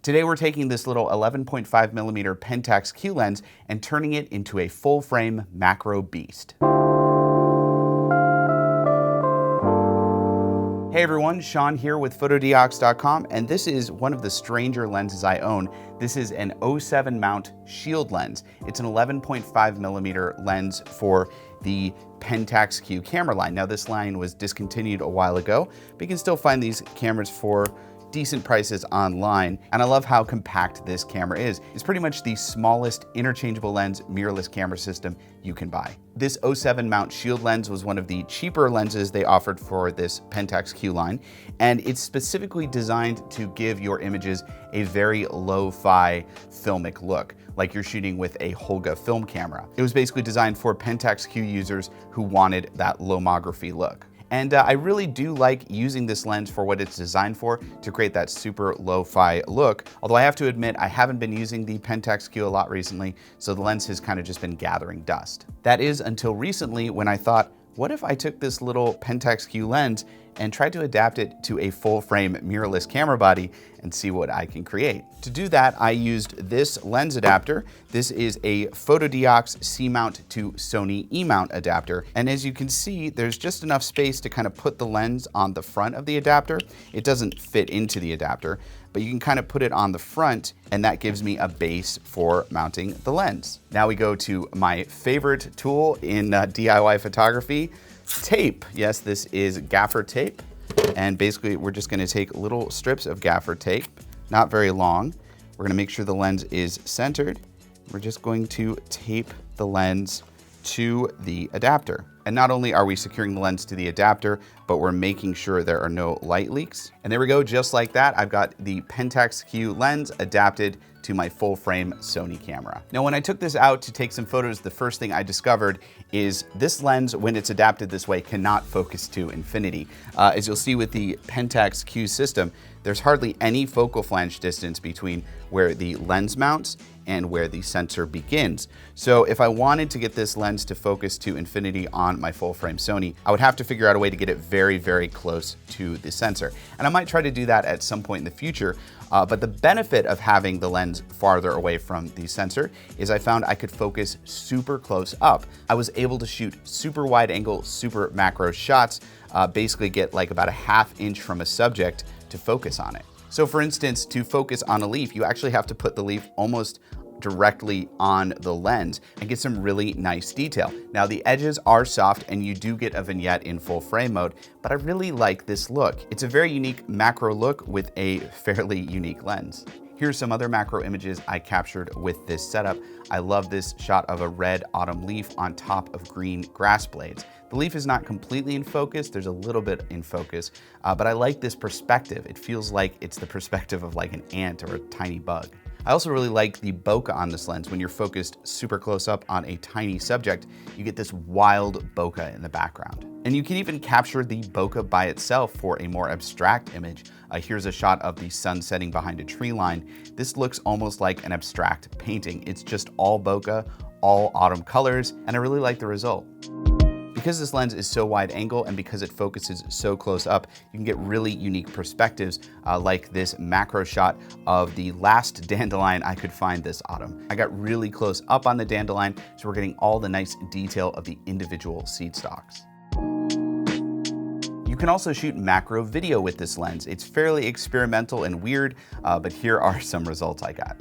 Today we're taking this little 11.5mm Pentax Q lens and turning it into a full frame macro beast. Hey everyone, Sean here with Fotodiox.com, and this is one of the stranger lenses I own. This is an 07 mount shield lens. It's an 11.5mm lens for the Pentax Q camera line. Now this line was discontinued a while ago, but you can still find these cameras for decent prices online, and I love how compact this camera is. It's pretty much the smallest interchangeable lens mirrorless camera system you can buy. This 07 mount shield lens was one of the cheaper lenses they offered for this Pentax Q line, and it's specifically designed to give your images a very lo-fi filmic look, like you're shooting with a Holga film camera. It was basically designed for Pentax Q users who wanted that lomography look. And I really do like using this lens for what it's designed for, to create that super lo-fi look. Although I have to admit, I haven't been using the Pentax Q a lot recently, so the lens has kind of just been gathering dust. That is until recently when I thought, what if I took this little Pentax Q lens and tried to adapt it to a full frame mirrorless camera body and see what I can create. To do that, I used this lens adapter. This is a Fotodiox C-mount to Sony E-mount adapter. And as you can see, there's just enough space to kind of put the lens on the front of the adapter. It doesn't fit into the adapter, but you can kind of put it on the front, and that gives me a base for mounting the lens. Now we go to my favorite tool in DIY photography, tape. Yes, this is gaffer tape. And basically we're just gonna take little strips of gaffer tape, not very long. We're gonna make sure the lens is centered. We're just going to tape the lens to the adapter. And not only are we securing the lens to the adapter, but we're making sure there are no light leaks. And there we go, just like that, I've got the Pentax Q lens adapted to my full frame Sony camera. Now, when I took this out to take some photos, the first thing I discovered is this lens, when it's adapted this way, cannot focus to infinity. As you'll see with the Pentax Q system, there's hardly any focal flange distance between where the lens mounts and where the sensor begins. So if I wanted to get this lens to focus to infinity on my full frame Sony, I would have to figure out a way to get it very, very close to the sensor. And I might try to do that at some point in the future, but the benefit of having the lens farther away from the sensor is I found I could focus super close up. I was able to shoot super wide angle, super macro shots, basically get like about a ½ inch from a subject to focus on it. So for instance, to focus on a leaf, you actually have to put the leaf almost directly on the lens and get some really nice detail. Now the edges are soft and you do get a vignette in full frame mode, but I really like this look. It's a very unique macro look with a fairly unique lens. Here's some other macro images I captured with this setup. I love this shot of a red autumn leaf on top of green grass blades. The leaf is not completely in focus, there's a little bit in focus, but I like this perspective. It feels like it's the perspective of like an ant or a tiny bug. I also really like the bokeh on this lens. When you're focused super close up on a tiny subject, you get this wild bokeh in the background. And you can even capture the bokeh by itself for a more abstract image. Here's a shot of the sun setting behind a tree line. This looks almost like an abstract painting. It's just all bokeh, all autumn colors, and I really like the result. Because this lens is so wide angle and because it focuses so close up, you can get really unique perspectives like this macro shot of the last dandelion I could find this autumn. I got really close up on the dandelion, so we're getting all the nice detail of the individual seed stalks. You can also shoot macro video with this lens. It's fairly experimental and weird, but here are some results I got.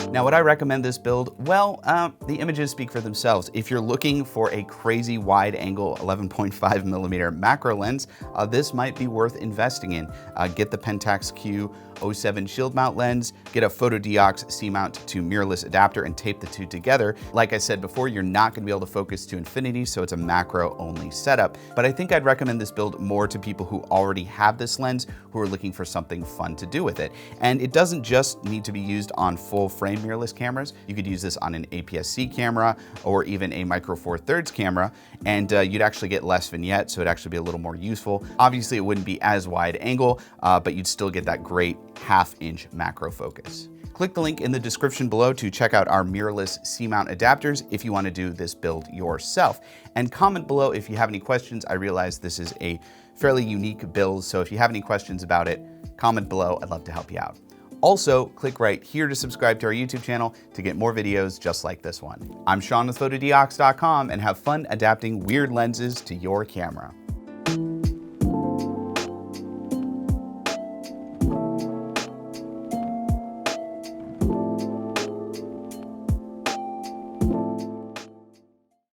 Now, would I recommend this build? Well, the images speak for themselves. If you're looking for a crazy wide angle 11.5mm macro lens, this might be worth investing in. Get the Pentax Q 07 shield mount lens, get a Fotodiox C-mount to mirrorless adapter and tape the two together. Like I said before, you're not gonna be able to focus to infinity, so it's a macro only setup. But I think I'd recommend this build more to people who already have this lens, who are looking for something fun to do with it. And it doesn't just need to be used on full frame mirrorless cameras. You could use this on an APS-C camera or even a Micro Four Thirds camera, and you'd actually get less vignette, so it'd actually be a little more useful. Obviously, it wouldn't be as wide angle, but you'd still get that great 1/2-inch macro focus. Click the link in the description below to check out our mirrorless C-mount adapters if you want to do this build yourself. And comment below if you have any questions. I realize this is a fairly unique build, so if you have any questions about it, comment below. I'd love to help you out. Also, click right here to subscribe to our YouTube channel to get more videos just like this one. I'm Sean with Fotodiox.com, and have fun adapting weird lenses to your camera.